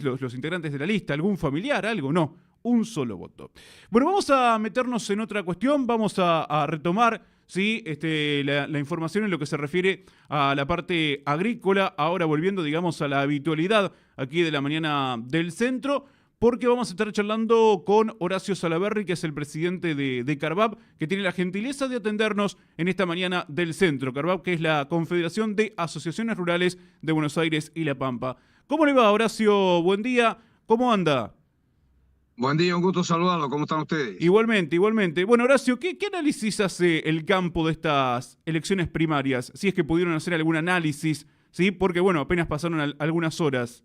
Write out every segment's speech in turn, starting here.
los integrantes de la lista, algún familiar, algo, no, un solo voto. Bueno, vamos a meternos en otra cuestión, vamos a retomar, ¿sí? La información en lo que se refiere a la parte agrícola, ahora volviendo, digamos, a la habitualidad aquí de la mañana del centro, porque vamos a estar charlando con Horacio Salaverry, que es el presidente de Carvap, que tiene la gentileza de atendernos en esta mañana del centro. Carvap, que es la Confederación de Asociaciones Rurales de Buenos Aires y La Pampa. ¿Cómo le va, Horacio? Buen día. ¿Cómo anda? Buen día, un gusto saludarlo. ¿Cómo están ustedes? Igualmente, igualmente. Bueno, Horacio, ¿qué análisis hace el campo de estas elecciones primarias? Si es que pudieron hacer algún análisis, ¿sí? Porque, bueno, apenas pasaron algunas horas.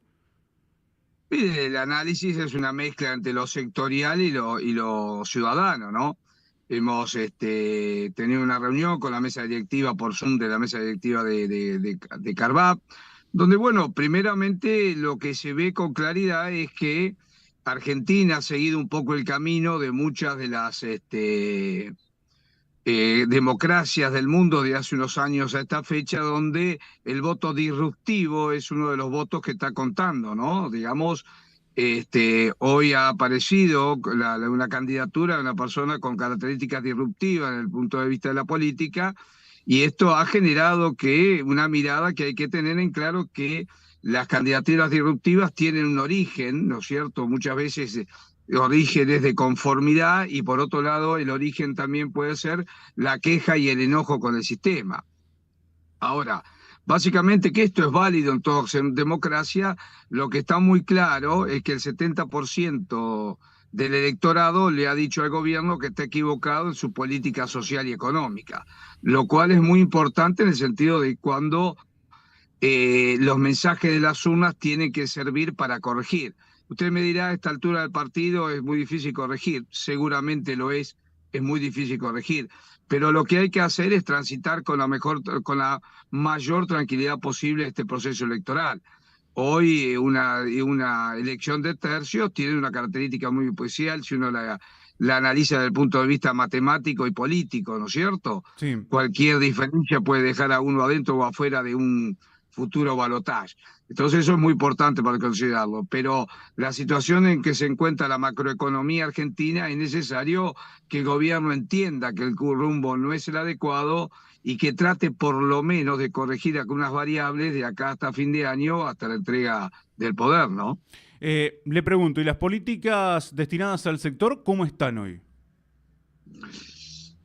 Mire, el análisis es una mezcla entre lo sectorial y lo ciudadano, ¿no? Hemos tenido una reunión con la mesa directiva por Zoom de la mesa directiva de Carvap, donde, bueno, primeramente lo que se ve con claridad es que Argentina ha seguido un poco el camino de muchas de las democracias del mundo de hace unos años a esta fecha, donde el voto disruptivo es uno de los votos que está contando, ¿no? Digamos, hoy ha aparecido una candidatura de una persona con características disruptivas desde el punto de vista de la política, y esto ha generado que una mirada que hay que tener en claro que las candidaturas disruptivas tienen un origen, ¿no es cierto? Muchas veces orígenes de conformidad, y por otro lado el origen también puede ser la queja y el enojo con el sistema. Ahora, básicamente que esto es válido en toda democracia, lo que está muy claro es que el 70% del electorado le ha dicho al gobierno que está equivocado en su política social y económica, lo cual es muy importante en el sentido de cuando los mensajes de las urnas tienen que servir para corregir. Usted me dirá, a esta altura del partido es muy difícil corregir, seguramente lo es muy difícil corregir, pero lo que hay que hacer es transitar con la mayor tranquilidad posible este proceso electoral. Hoy una elección de tercios tiene una característica muy especial si uno la analiza desde el punto de vista matemático y político, ¿no es cierto? Sí. Cualquier diferencia puede dejar a uno adentro o afuera de un futuro balotaje. Entonces eso es muy importante para considerarlo, pero la situación en que se encuentra la macroeconomía argentina es necesario que el gobierno entienda que el rumbo no es el adecuado y que trate por lo menos de corregir algunas variables de acá hasta fin de año, hasta la entrega del poder, ¿no? Le pregunto, ¿y las políticas destinadas al sector cómo están hoy?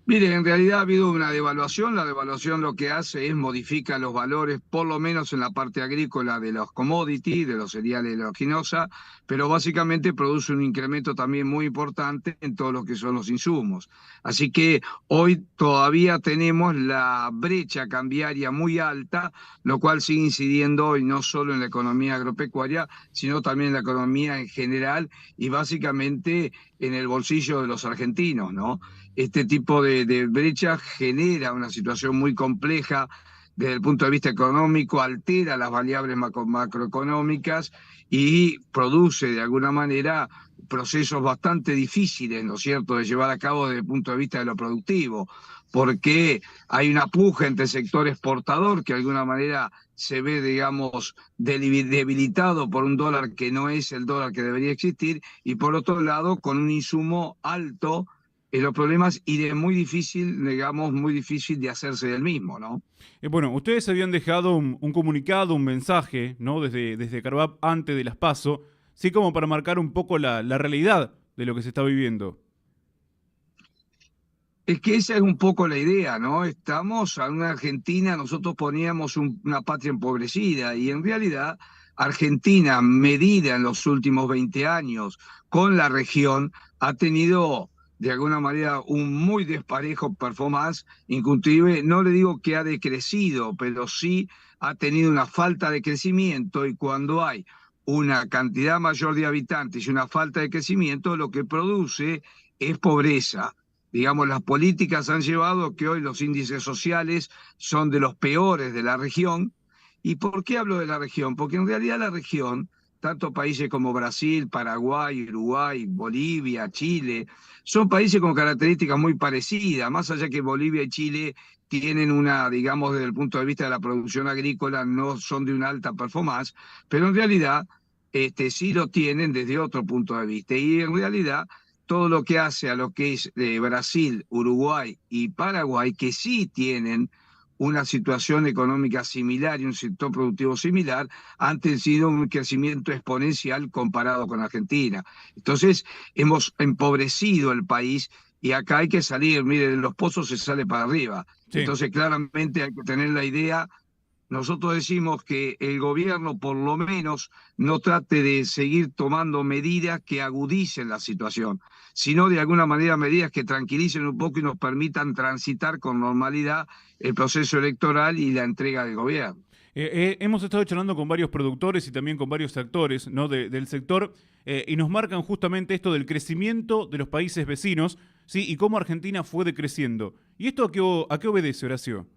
Mire, en realidad ha habido una devaluación. La devaluación lo que hace es modifica los valores, por lo menos en la parte agrícola de los commodities, de los cereales, de la quinosa, pero básicamente produce un incremento también muy importante en todo lo que son los insumos. Así que hoy todavía tenemos la brecha cambiaria muy alta, lo cual sigue incidiendo hoy no solo en la economía agropecuaria, sino también en la economía en general y básicamente en el bolsillo de los argentinos, ¿no? Este tipo de brecha genera una situación muy compleja desde el punto de vista económico, altera las variables macroeconómicas y produce de alguna manera procesos bastante difíciles, ¿no es cierto?, de llevar a cabo desde el punto de vista de lo productivo, porque hay una puja entre el sector exportador que de alguna manera se ve, digamos, debilitado por un dólar que no es el dólar que debería existir, y por otro lado con un insumo alto en los problemas y de muy difícil, digamos, muy difícil de hacerse del mismo, ¿no? Bueno, ustedes habían dejado un comunicado, un mensaje, ¿no? Desde Carvap antes de las PASO, sí, como para marcar un poco la realidad de lo que se está viviendo. Es que esa es un poco la idea, ¿no? Estamos en una Argentina, nosotros poníamos una patria empobrecida, y en realidad Argentina, medida en los últimos 20 años con la región, ha tenido de alguna manera un muy desparejo performance, inclusive no le digo que ha decrecido, pero sí ha tenido una falta de crecimiento, y cuando hay una cantidad mayor de habitantes y una falta de crecimiento, lo que produce es pobreza. Digamos, las políticas han llevado a que hoy los índices sociales son de los peores de la región. ¿Y por qué hablo de la región? Porque en realidad la región, tanto países como Brasil, Paraguay, Uruguay, Bolivia, Chile, son países con características muy parecidas, más allá que Bolivia y Chile tienen una, digamos, desde el punto de vista de la producción agrícola, no son de una alta performance, pero en realidad sí lo tienen desde otro punto de vista. Y en realidad todo lo que hace a lo que es Brasil, Uruguay y Paraguay, que sí tienen una situación económica similar y un sector productivo similar, han tenido un crecimiento exponencial comparado con Argentina. Entonces, hemos empobrecido el país y acá hay que salir, mire, de los pozos se sale para arriba. Sí. Entonces, claramente hay que tener la idea. Nosotros decimos que el gobierno por lo menos no trate de seguir tomando medidas que agudicen la situación, sino de alguna manera medidas que tranquilicen un poco y nos permitan transitar con normalidad el proceso electoral y la entrega del gobierno. Hemos estado charlando con varios productores y también con varios actores, ¿no? Del sector, y nos marcan justamente esto del crecimiento de los países vecinos, ¿sí? Y cómo Argentina fue decreciendo. ¿Y esto a qué obedece, Horacio?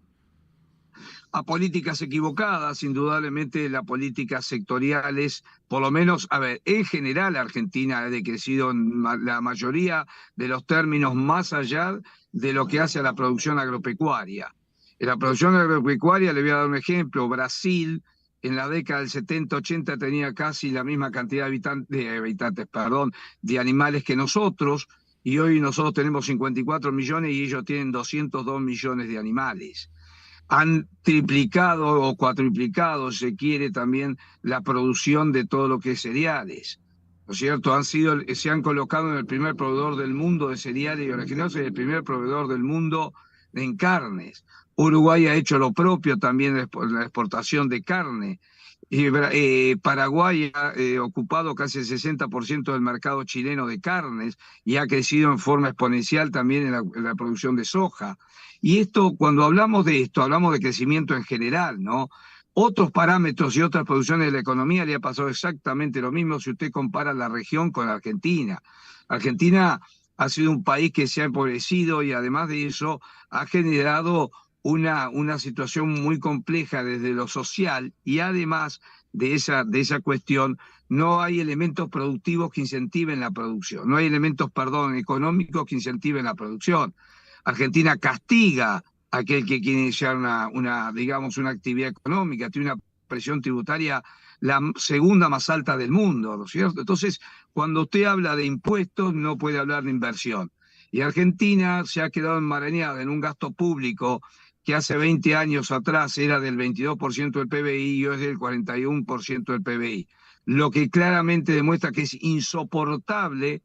A políticas equivocadas, indudablemente las políticas sectoriales, por lo menos, a ver, en general Argentina ha decrecido en la mayoría de los términos más allá de lo que hace a la producción agropecuaria. En la producción agropecuaria, le voy a dar un ejemplo, Brasil en la década del 70-80 tenía casi la misma cantidad de animales que nosotros, y hoy nosotros tenemos 54 millones y ellos tienen 202 millones de animales. Han triplicado o cuatriplicado, si se quiere, también la producción de todo lo que es cereales. ¿No es cierto? Se han colocado en el primer proveedor del mundo de cereales y oleaginosas y el primer proveedor del mundo en carnes. Uruguay ha hecho lo propio también en la exportación de carne. Y, Paraguay ha ocupado casi el 60% del mercado chileno de carnes y ha crecido en forma exponencial también en la producción de soja. Y esto, cuando hablamos de esto, hablamos de crecimiento en general, ¿no? Otros parámetros y otras producciones de la economía le ha pasado exactamente lo mismo si usted compara la región con Argentina. Argentina ha sido un país que se ha empobrecido y además de eso ha generado una situación muy compleja desde lo social y además de esa cuestión no hay elementos productivos que incentiven la producción, no hay elementos, perdón, económicos que incentiven la producción. Argentina castiga a aquel que quiere iniciar digamos, una actividad económica, tiene una presión tributaria la segunda más alta del mundo, ¿no es cierto? Entonces, cuando usted habla de impuestos, no puede hablar de inversión. Y Argentina se ha quedado enmarañada en un gasto público que hace 20 años atrás era del 22% del PBI y hoy es del 41% del PBI, lo que claramente demuestra que es insoportable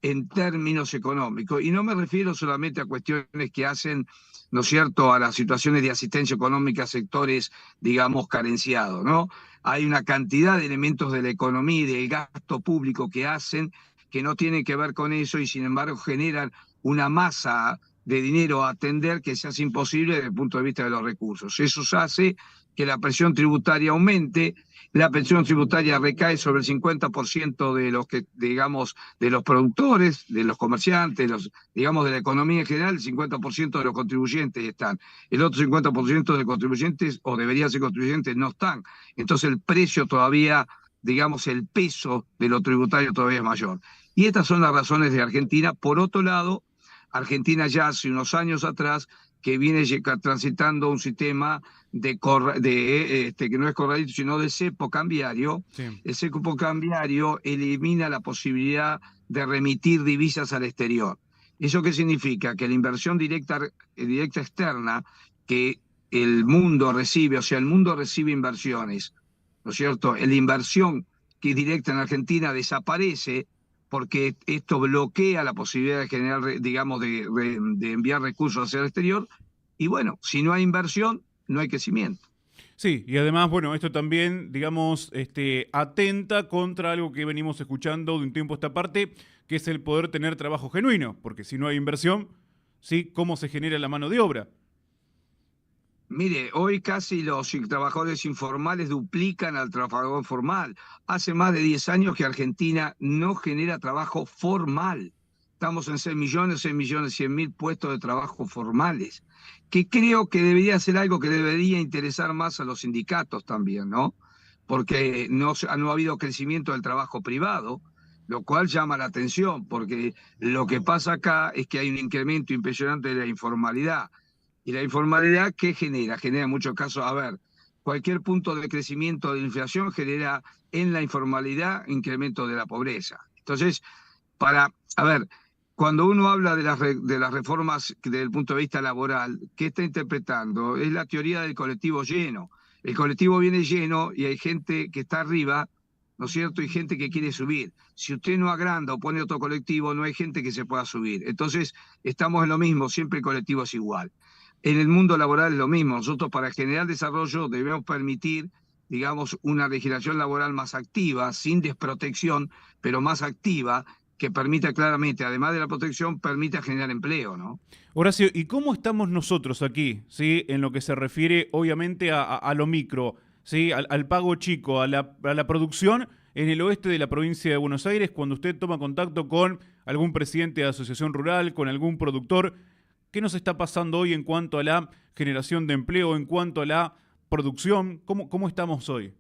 en términos económicos. Y no me refiero solamente a cuestiones que hacen, ¿no es cierto?, a las situaciones de asistencia económica a sectores, digamos, carenciados, ¿no? Hay una cantidad de elementos de la economía y del gasto público que hacen que no tienen que ver con eso y sin embargo generan una masa de dinero a atender que se hace imposible desde el punto de vista de los recursos. Eso hace que la presión tributaria aumente, la presión tributaria recae sobre el 50% de los que, digamos, de los productores, de los comerciantes, digamos, de la economía en general, el 50% de los contribuyentes están. El otro 50% de contribuyentes, o deberían ser contribuyentes, no están. Entonces el precio todavía, digamos, el peso de lo tributario todavía es mayor. Y estas son las razones de Argentina. Por otro lado, Argentina ya hace unos años atrás que viene transitando un sistema que no es corralito, sino de cepo cambiario. Sí. El cepo cambiario elimina la posibilidad de remitir divisas al exterior. ¿Eso qué significa? Que la inversión directa externa que el mundo recibe, o sea, el mundo recibe inversiones, ¿no es cierto? La inversión que es directa en Argentina desaparece porque esto bloquea la posibilidad de generar, digamos, de enviar recursos hacia el exterior. Y bueno, si no hay inversión, no hay crecimiento. Sí, y además, bueno, esto también, digamos, atenta contra algo que venimos escuchando de un tiempo a esta parte, que es el poder tener trabajo genuino, porque si no hay inversión, ¿sí? ¿Cómo se genera la mano de obra? Mire, hoy casi los trabajadores informales duplican al trabajador formal. Hace más de 10 años que Argentina no genera trabajo formal. Estamos en 6.100.000 puestos de trabajo formales, que creo que debería ser algo que debería interesar más a los sindicatos también, ¿no? Porque no ha habido crecimiento del trabajo privado, lo cual llama la atención, porque lo que pasa acá es que hay un incremento impresionante de la informalidad. ¿Y la informalidad qué genera? Genera en muchos casos, a ver, cualquier punto de crecimiento de la inflación genera en la informalidad incremento de la pobreza. Entonces, a ver, cuando uno habla de las reformas desde el punto de vista laboral, ¿qué está interpretando? Es la teoría del colectivo lleno. El colectivo viene lleno y hay gente que está arriba, ¿no es cierto? Y gente que quiere subir. Si usted no agranda o pone otro colectivo, no hay gente que se pueda subir. Entonces, estamos en lo mismo, siempre el colectivo es igual. En el mundo laboral es lo mismo. Nosotros, para generar desarrollo, debemos permitir, digamos, una legislación laboral más activa, sin desprotección, pero más activa, que permita claramente, además de la protección, permita generar empleo, ¿no? Horacio, ¿y cómo estamos nosotros aquí, ¿sí? En lo que se refiere, obviamente, a lo micro, ¿sí? Al pago chico, a la producción en el oeste de la provincia de Buenos Aires, cuando usted toma contacto con algún presidente de asociación rural, con algún productor? ¿Qué nos está pasando hoy en cuanto a la generación de empleo, en cuanto a la producción? ¿Cómo estamos hoy?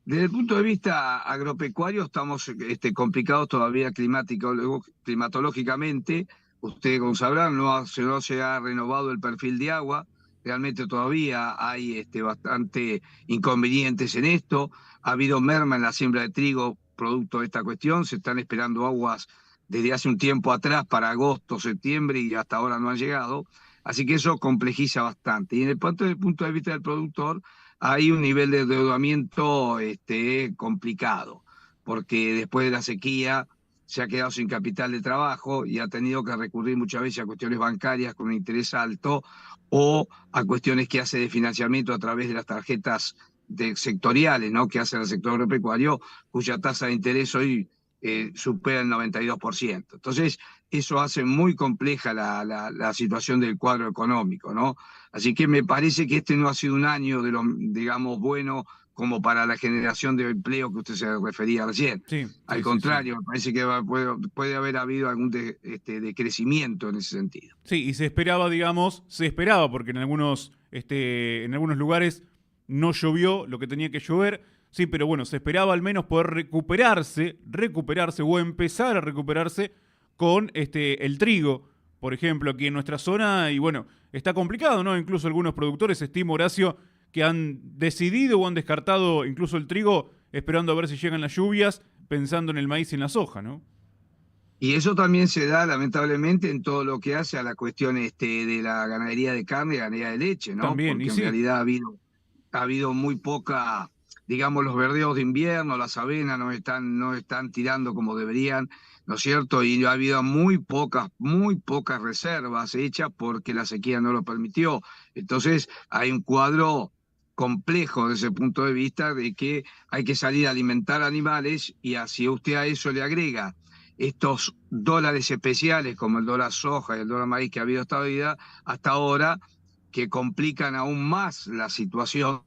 Desde el punto de vista agropecuario estamos complicados todavía climatológicamente. Ustedes, como sabrán, no se ha renovado el perfil de agua. Realmente todavía hay bastante inconvenientes en esto. Ha habido merma en la siembra de trigo producto de esta cuestión. Se están esperando aguas desde hace un tiempo atrás para agosto, septiembre y hasta ahora no han llegado. Así que eso complejiza bastante. Y en el punto de vista del productor, hay un nivel de endeudamiento complicado, porque después de la sequía se ha quedado sin capital de trabajo y ha tenido que recurrir muchas veces a cuestiones bancarias con un interés alto o a cuestiones que hace de financiamiento a través de las tarjetas sectoriales, ¿no? Que hace el sector agropecuario, cuya tasa de interés hoy supera el 92%. Entonces, eso hace muy compleja la situación del cuadro económico, ¿no? Así que me parece que este no ha sido un año digamos, bueno como para la generación de empleo que usted se refería recién. Sí, Al sí, sí, sí. contrario, me parece que puede haber habido algún decrecimiento en ese sentido. Sí, y se esperaba, digamos, porque en algunos lugares no llovió lo que tenía que llover, sí, pero bueno, se esperaba al menos poder recuperarse o empezar a recuperarse con el trigo, por ejemplo, aquí en nuestra zona, y bueno, está complicado, ¿no? Incluso algunos productores, estimo, Horacio, que han decidido o han descartado incluso el trigo, esperando a ver si llegan las lluvias, pensando en el maíz y en la soja, ¿no? Y eso también se da, lamentablemente, en todo lo que hace a la cuestión de la ganadería de carne y ganadería de leche, ¿no? También, y Porque en sí. realidad ha habido muy poca, digamos, los verdeos de invierno, las avenas no están tirando como deberían, ¿no es cierto? Y ha habido muy pocas reservas hechas porque la sequía no lo permitió. Entonces, hay un cuadro complejo desde ese punto de vista de que hay que salir a alimentar animales y así usted a eso le agrega estos dólares especiales como el dólar soja y el dólar maíz que ha habido hasta ahora, que complican aún más la situación,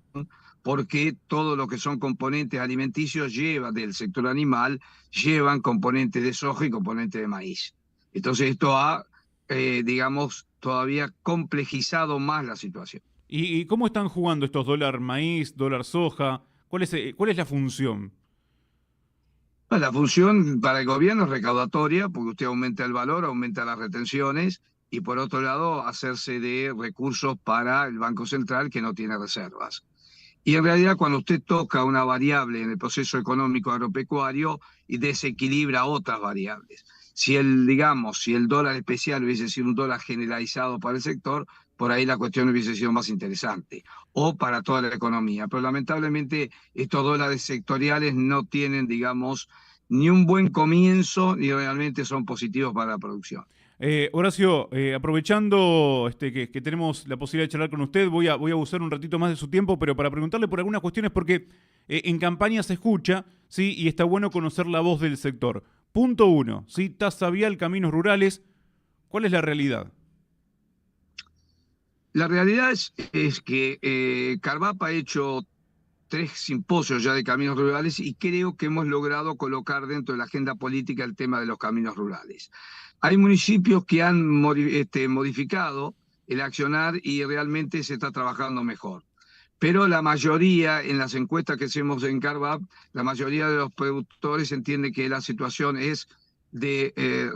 porque todo lo que son componentes alimenticios del sector animal, llevan componentes de soja y componentes de maíz. Entonces esto ha, digamos, todavía complejizado más la situación. ¿Y cómo están jugando estos dólar maíz, dólar soja? ¿Cuál es la función? Bueno, la función para el gobierno es recaudatoria, porque usted aumenta el valor, aumenta las retenciones, y por otro lado, hacerse de recursos para el Banco Central que no tiene reservas. Y en realidad, cuando usted toca una variable en el proceso económico agropecuario y desequilibra otras variables. Si el dólar especial hubiese sido un dólar generalizado para el sector, por ahí la cuestión hubiese sido más interesante, o para toda la economía. Pero lamentablemente estos dólares sectoriales no tienen, digamos, ni un buen comienzo, ni realmente son positivos para la producción. Horacio, aprovechando que tenemos la posibilidad de charlar con usted, voy a abusar un ratito más de su tiempo, pero para preguntarle por algunas cuestiones, porque en campaña se escucha, ¿sí? Y está bueno conocer la voz del sector. Punto uno, ¿sí? Tasa vial, caminos rurales. ¿Cuál es la realidad? La realidad es que Carvap ha hecho 3 simposios ya de caminos rurales y creo que hemos logrado colocar dentro de la agenda política el tema de los caminos rurales. Hay municipios que han modificado el accionar y realmente se está trabajando mejor. Pero la mayoría, en las encuestas que hacemos en Carvap, la mayoría de los productores entiende que la situación es de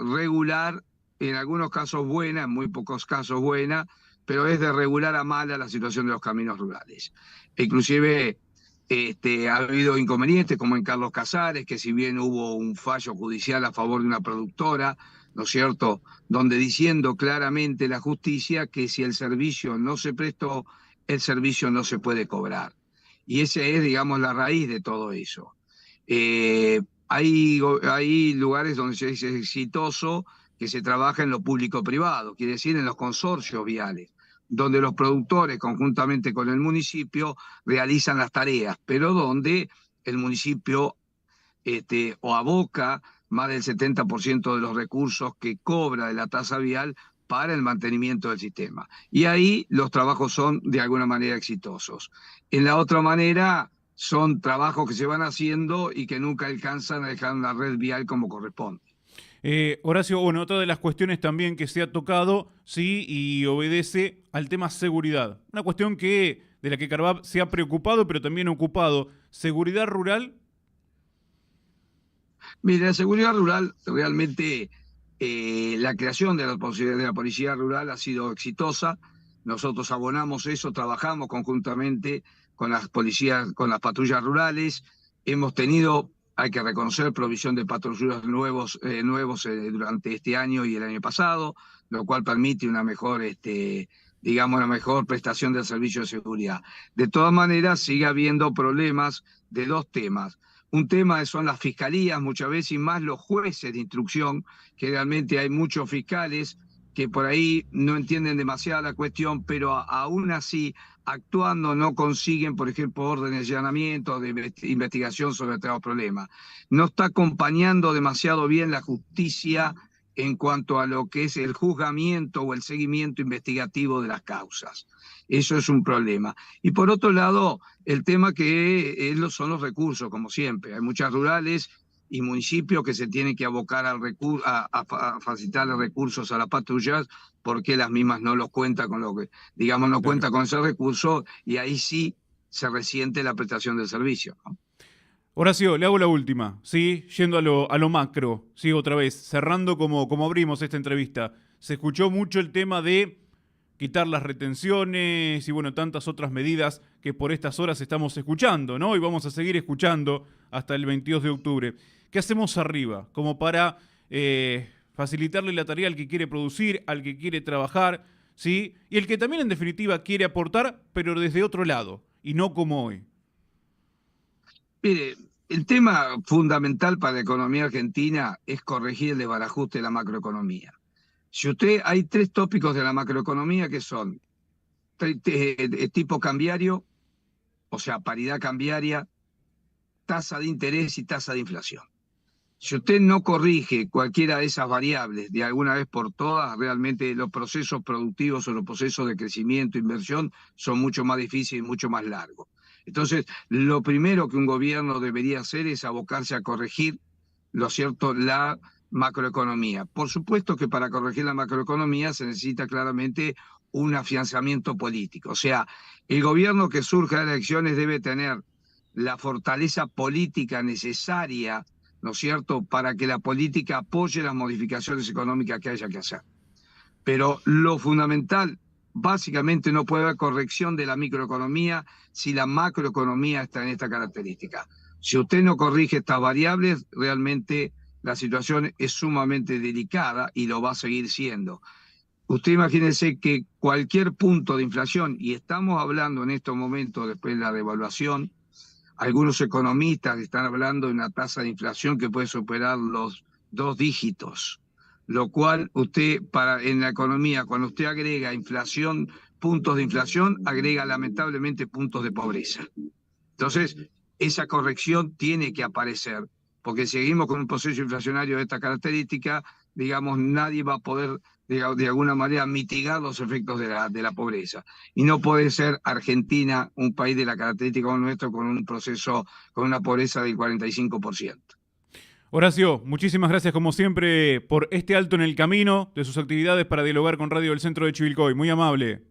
regular, en algunos casos buena, en muy pocos casos buena, pero es de regular a mala la situación de los caminos rurales. Inclusive ha habido inconvenientes, como en Carlos Casares, que si bien hubo un fallo judicial a favor de una productora, ¿no es cierto?, donde diciendo claramente la justicia que si el servicio no se prestó, el servicio no se puede cobrar. Y esa es, digamos, la raíz de todo eso. Hay lugares donde se es exitoso que se trabaja en lo público-privado, quiere decir en los consorcios viales, donde los productores conjuntamente con el municipio realizan las tareas, pero donde el municipio o aboca más del 70% de los recursos que cobra de la tasa vial para el mantenimiento del sistema. Y ahí los trabajos son de alguna manera exitosos. En la otra manera son trabajos que se van haciendo y que nunca alcanzan a dejar una red vial como corresponde. Horacio, bueno, otra de las cuestiones también que se ha tocado, sí, y obedece al tema seguridad. Una cuestión de la que Carvap se ha preocupado, pero también ocupado. ¿Seguridad rural? Mira, la seguridad rural realmente, la creación de la policía rural ha sido exitosa. Nosotros abonamos eso, trabajamos conjuntamente con las policías, con las patrullas rurales. Hemos tenido, hay que reconocer, provisión de patrulleros nuevos durante este año y el año pasado, lo cual permite una mejor, digamos, una mejor prestación del servicio de seguridad. De todas maneras, sigue habiendo problemas de dos temas. Un tema son las fiscalías, muchas veces, y más los jueces de instrucción, que realmente hay muchos fiscales que por ahí no entienden demasiado la cuestión, pero aún así, actuando, no consiguen, por ejemplo, órdenes de allanamiento, de investigación sobre determinados problemas. No está acompañando demasiado bien la justicia en cuanto a lo que es el juzgamiento o el seguimiento investigativo de las causas. Eso es un problema. Y por otro lado, el tema que son los recursos, como siempre. Hay muchas rurales y municipios que se tienen que abocar a facilitarle recursos a las patrullas porque las mismas no los cuentan con lo que, digamos, no cuentan con ese recurso, y ahí sí se resiente la prestación del servicio, ¿no? Horacio, le hago la última, ¿sí? Yendo a lo macro, ¿sí? Otra vez, cerrando como abrimos esta entrevista. Se escuchó mucho el tema de quitar las retenciones y, bueno, tantas otras medidas que por estas horas estamos escuchando, ¿no? Y vamos a seguir escuchando hasta el 22 de octubre. ¿Qué hacemos arriba? Como para facilitarle la tarea al que quiere producir, al que quiere trabajar, ¿sí? Y el que también, en definitiva, quiere aportar, pero desde otro lado, y no como hoy. Mire, el tema fundamental para la economía argentina es corregir el desbarajuste de la macroeconomía. Hay tres tópicos de la macroeconomía que son tipo cambiario, o sea, paridad cambiaria, tasa de interés y tasa de inflación. Si usted no corrige cualquiera de esas variables de alguna vez por todas, realmente los procesos productivos o los procesos de crecimiento e inversión son mucho más difíciles y mucho más largos. Entonces, lo primero que un gobierno debería hacer es abocarse a corregir, lo cierto, la macroeconomía. Por supuesto que para corregir la macroeconomía se necesita claramente un afianzamiento político. O sea, el gobierno que surja de las elecciones debe tener la fortaleza política necesaria, ¿no es cierto?, para que la política apoye las modificaciones económicas que haya que hacer. Pero lo fundamental, básicamente no puede haber corrección de la microeconomía si la macroeconomía está en esta característica. Si usted no corrige estas variables, realmente la situación es sumamente delicada y lo va a seguir siendo. Usted imagínese que cualquier punto de inflación, y estamos hablando en estos momentos después de la devaluación, algunos economistas están hablando de una tasa de inflación que puede superar los 2 dígitos, lo cual usted, en la economía, cuando usted agrega inflación, puntos de inflación, agrega lamentablemente puntos de pobreza. Entonces, esa corrección tiene que aparecer, porque si seguimos con un proceso inflacionario de esta característica, digamos, nadie va a poder de alguna manera mitigar los efectos de la pobreza. Y no puede ser Argentina, un país de la característica como nuestro, con un proceso, con una pobreza del 45%. Horacio, muchísimas gracias como siempre por este alto en el camino de sus actividades para dialogar con Radio del Centro de Chivilcoy. Muy amable.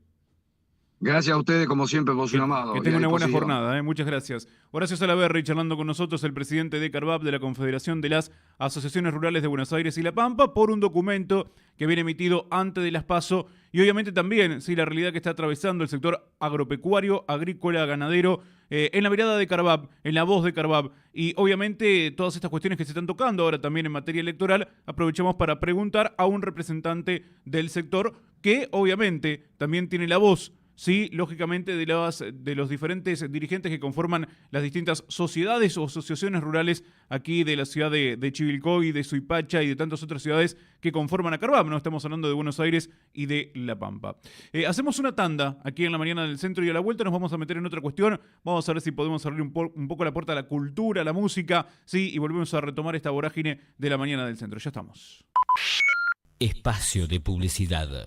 Gracias a ustedes, como siempre, por su llamado. Que y a tenga una buena disposición. jornada, muchas gracias. Horacio Salaverry charlando con nosotros, el presidente de CARVAP, de la Confederación de las Asociaciones Rurales de Buenos Aires y La Pampa, por un documento que viene emitido antes de las PASO y obviamente también la realidad que está atravesando el sector agropecuario, agrícola, ganadero, en la mirada de CARVAP, en la voz de CARVAP y obviamente todas estas cuestiones que se están tocando ahora también en materia electoral, aprovechamos para preguntar a un representante del sector que obviamente también tiene la voz, sí, lógicamente de los diferentes dirigentes que conforman las distintas sociedades o asociaciones rurales aquí de la ciudad de Chivilcoy, de Suipacha y de tantas otras ciudades que conforman a CARVAP, ¿no? Estamos hablando de Buenos Aires y de La Pampa. Hacemos una tanda aquí en la mañana del centro y a la vuelta nos vamos a meter en otra cuestión. Vamos a ver si podemos abrir un poco la puerta a la cultura, a la música, sí, y volvemos a retomar esta vorágine de la mañana del centro. Ya estamos. Espacio de publicidad.